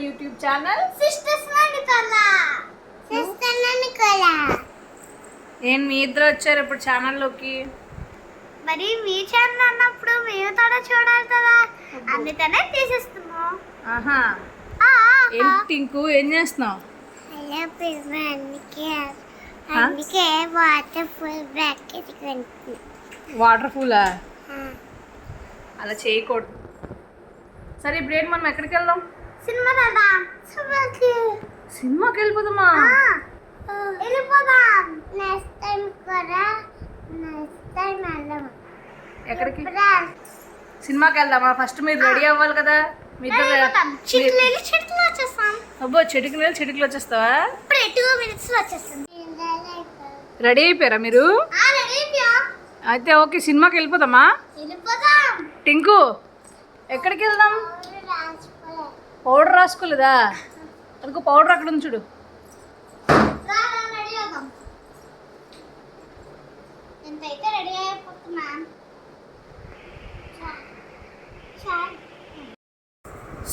YouTube channel ఏం మీ ఇద్దరు వచ్చారు ఇప్పుడు ఛానల్లోకి? మరి మీ ఛానల్ అన్నప్పుడు మేము కూడా చూడాలి కదా, అందుకనే తీసేస్తున్నాం. ఆహా, టింకు ఏం చేస్తున్నావు? అందుకే వాటర్ ఫూలా? అలా చేయకూడదు. సరే ఇప్పుడు ఏంటి, మనం ఎక్కడికి వెళ్దాం? సినిమాకి వెళ్ళిపోదామా? ఎక్కడికి? సినిమాకి వెళ్దామా? ఫస్ట్ మీరు రెడీ అవ్వాలి కదా. అబ్బో, చెటికలు వచ్చేస్తావా? రెడీ అయిపోయారా మీరు? అయితే ఓకే, సినిమాకి వెళ్ళిపోదామా? టింకు ఎక్కడికి వెళ్దాం? పౌడర్ రాసుకోలేదా? అందుకో పౌడర్ అక్కడ ఉంది చూడు.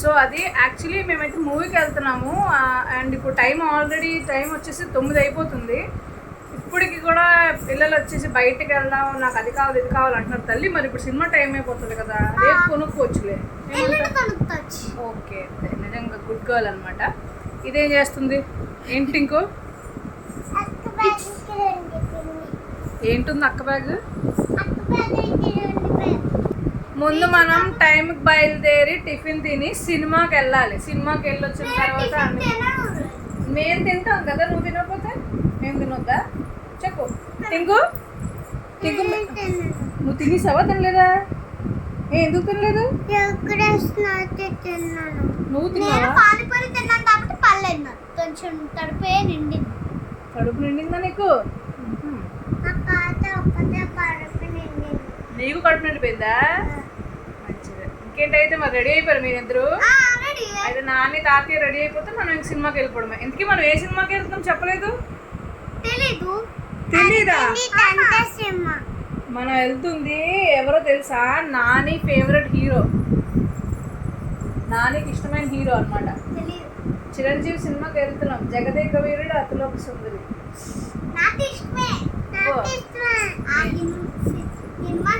సో అది యాక్చువల్లీ మేమైతే మూవీకి వెళ్తున్నాము. అండ్ ఇప్పుడు టైం వచ్చేసి 9 అయిపోతుంది. ఇప్పటికి కూడా పిల్లలు వచ్చేసి బయటకు వెళ్దాం, నాకు అది కావాలి ఇది కావాలి అంటున్నారు. తల్లి మరి ఇప్పుడు సినిమా టైం అయిపోతుంది కదా, రేపు కొనుక్కోవచ్చులే. ఓకే, నిజంగా గుడ్ గర్ల్ అనమాట. ఇదేం చేస్తుంది? ఏంటి ఇంకో ఏంటుంది అక్క బ్యాగ్? ముందు మనం టైంకి బయలుదేరి టిఫిన్ తిని సినిమాకి వెళ్ళాలి. సినిమాకి వెళ్ళి వచ్చిన తర్వాత మేము తింటాం కదా, నువ్వు తినకపోతే మేము తినొద్దా చెప్పు. టింకు నువ్వు తినేసావా? తినలేదా? ఎందుకు తినలేదు? నువ్వు తిన్నావా? కడుపు నిండిందా నీకు? నీకు కడుపు నిండిపోయిందా? మంచిది. ఇంకేంటైతే మరి రెడీ అయిపోయారు మీరిద్దరు? అయితే నాని తాతయ్య రెడీ అయిపోతే మనం ఇంక సినిమాకి వెళ్ళిపోవడమే. ఇంతకీ మనం ఏ సినిమాకి వెళ్తాం చెప్పలేదు? తెలీదా? మనం వెళ్తుంది ఎవరో తెలుసా? నాని ఫేవరెట్ హీరో, నానికి ఇష్టమైన హీరో అనమాట. చిరంజీవి సినిమాకి వెళ్తున్నాం. జగదేక వీరుడు అతిలోక సుందరి. సినిమా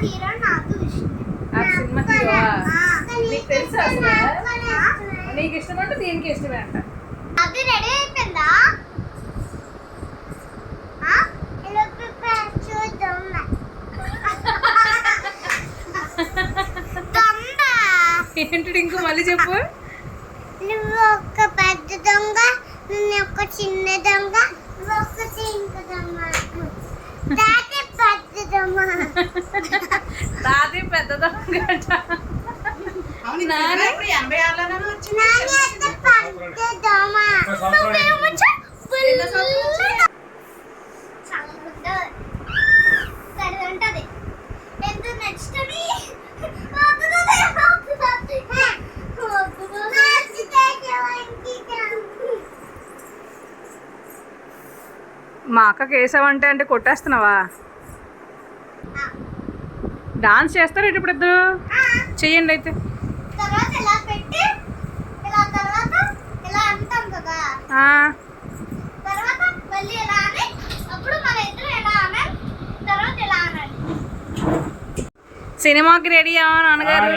హీరోవా? నీకు తెలుసా అసలు? నీకు ఇష్టం అంటే దీనికి ఇష్టమే అంట. అది రెడీ అయిపోయిందా? ఏంటి ఇంకో మళ్ళీ చెప్పు. నువ్వు ఒక పెద్ద దొంగ, నువ్వు ఒక చిన్న దొంగ, నువ్వు ఒక చింక దొంగ. తాతి పెద్ద దొంగ. తాతి పెద్ద దొంగ. మా అక్కకి వేసావంటే అంటే కొట్టేస్తున్నావా? డాన్స్ చేస్తారా ఇప్పుడు ఇద్దరు? చెయ్యండి అయితే. సినిమాకి రెడీ అవ్వ నాన్నగారు.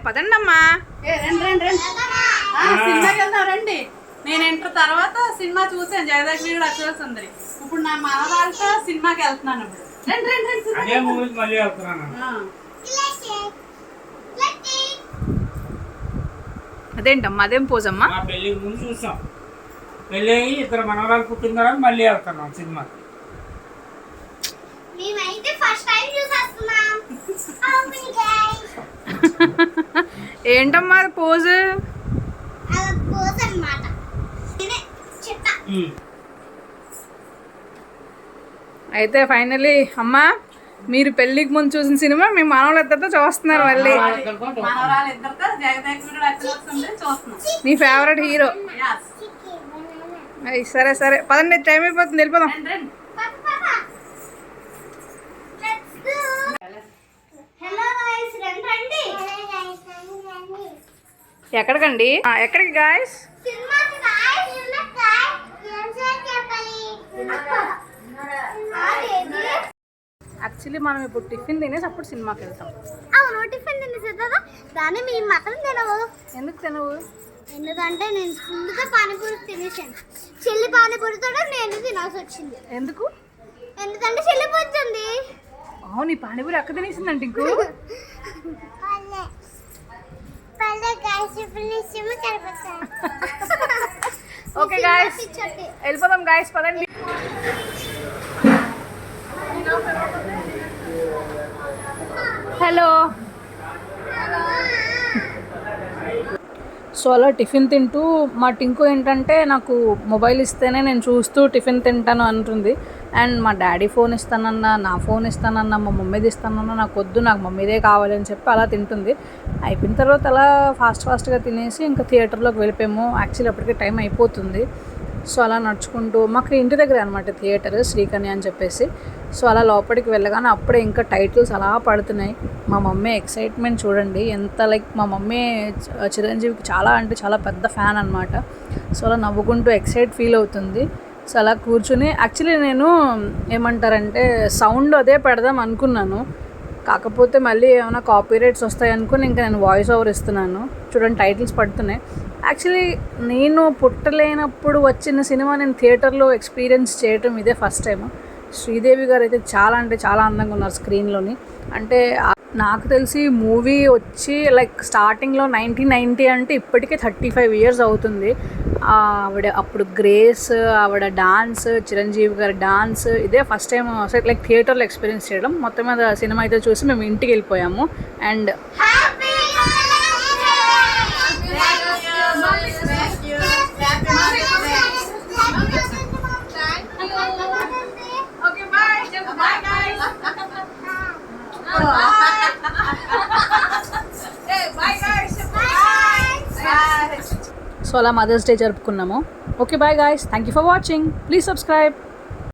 పదండి అమ్మా. సినిమాకి వెళ్దాం రండి. నేను ఎంటర్ తర్వాత సినిమా చూసాను, జగదేక వీరుడు అతిలోక సుందరి. ఇప్పుడు నా మనవాళ్ళతో సినిమాకి వెళ్తున్నాను. ఇప్పుడు అదేంటమ్మా? అదేం పోజమ్మా? పెళ్ళికి ముందు చూసాం, పెళ్ళి అయ్యి ఇద్దరు మనవరాలు పుట్టిన తర్వాత మళ్ళీ వెళ్తున్నాం సినిమాకి. ఏంటమ్మా పోజు? అయితే ఫైనలీ అమ్మా, మీరు పెళ్ళికి ముందు చూసిన సినిమా మీ మనవలు ఇద్దరితో చూస్తున్నారు మళ్ళీ. నీ ఫేవరెట్ హీరో. సరే సరే పదండి, టైం అయిపోతుంది, వెళ్ళిపోదాం. ఎక్కడికండి? ఎక్కడికి గాయస్? సినిమాకి రాయ్ ఏం చెప్పాలి యాక్చువల్లీ మనం ఇప్పుడు టిఫిన్ తినేసి అప్పుడు సినిమాకి వెళ్తాం. అవును టిఫిన్ తినేసి కదా దాన్ని మీ మాత్రం తినవు. ఎందుకు తినవు? ఎందుకంటే నేను ఫుల్గా పానీపూరి తినేసాను. చెల్లి పానీపూరితో నేను తినాల్సి వచ్చింది. ఎందుకు? ఎందుకంటే చెల్లి పోతుంది. నీ పానీపూరి అక్క తినేసిందంట ఇంకో. ఓకే గాయస్ వెళ్ళిపోదాం గాయస్, పదండి. హలో. సో అలా టిఫిన్ తింటూ మా టింకు ఏంటంటే నాకు మొబైల్ ఇస్తేనే నేను చూస్తూ టిఫిన్ తింటాను అంటుంది. అండ్ మా డాడీ ఫోన్ ఇస్తానన్నా, నా ఫోన్ ఇస్తానన్నా, మా మమ్మీది ఇస్తానన్నా నాకు వద్దు, నాకు మమ్మీదే కావాలి అని చెప్పి అలా తింటుంది. అయిపోయిన తర్వాత అలా ఫాస్ట్గా తినేసి ఇంకా థియేటర్లోకి వెళ్ళిపోయాము. యాక్చువల్లీ అప్పటికే టైం అయిపోతుంది. సో అలా నడుచుకుంటూ మాకు ఇంటి దగ్గర అనమాట థియేటర్, శ్రీకన్య అని చెప్పేసి. సో అలా లోపలికి వెళ్ళగానే అప్పుడే ఇంకా టైటిల్స్ అలా పడుతున్నాయి. మా మమ్మీ ఎక్సైట్మెంట్ చూడండి ఎంత, లైక్ మా మమ్మీ చిరంజీవికి చాలా అంటే చాలా పెద్ద ఫ్యాన్ అనమాట. సో అలా నవ్వుకుంటూ ఎక్సైట్ ఫీల్ అవుతుంది. సో అలా కూర్చుని యాక్చువల్లీ నేను ఏమంటారంటే సౌండ్ అదే పెడదాం అనుకున్నాను, కాకపోతే మళ్ళీ ఏమైనా కాపీరైట్స్ వస్తాయి అనుకుని ఇంకా నేను వాయిస్ ఓవర్ ఇస్తున్నాను. చూడండి టైటిల్స్ పడుతున్నాయి. యాక్చువల్లీ నేను పుట్టలేనప్పుడు వచ్చిన సినిమా నేను థియేటర్లో ఎక్స్పీరియన్స్ చేయటం ఇదే ఫస్ట్ టైం. శ్రీదేవి గారు అయితే చాలా అంటే చాలా అందంగా ఉన్నారు స్క్రీన్లోని. అంటే నాకు తెలిసి మూవీ వచ్చి లైక్ స్టార్టింగ్లో 1990 అంటే ఇప్పటికే 35 years అవుతుంది. ఆవిడ అప్పుడు గ్రేస్, ఆవిడ డాన్స్, చిరంజీవి గారి డాన్స్ ఇదే ఫస్ట్ టైం లైక్ థియేటర్లో ఎక్స్పీరియన్స్ చేయడం. మొత్తం మీద సినిమా అయితే చూసి మేము ఇంటికి వెళ్ళిపోయాము. అండ్ సో అలా మదర్స్ డే జరుపుకున్నాము. Okay bye guys, thank you for watching. Please subscribe.